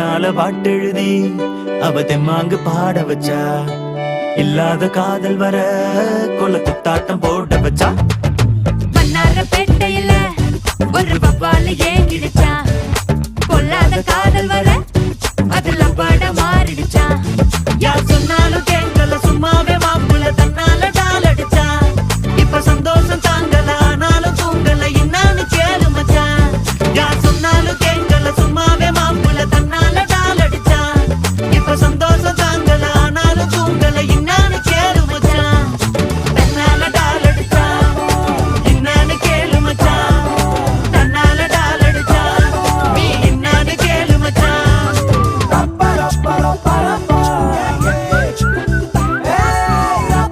தன்னால பாட்டெழுதி அவ தெம்மாங்கு பாட வச்சா. இல்லாத காதல் வர கொல குத்தாட்டம் போட வச்சா. மன்னார பேட்டையில ஒரு வவ்வால ஏங்கிடுச்சா. பொல்லாத காதல் வர அதுல பட மாறிடுச்சா. யார் சொன்னாலும்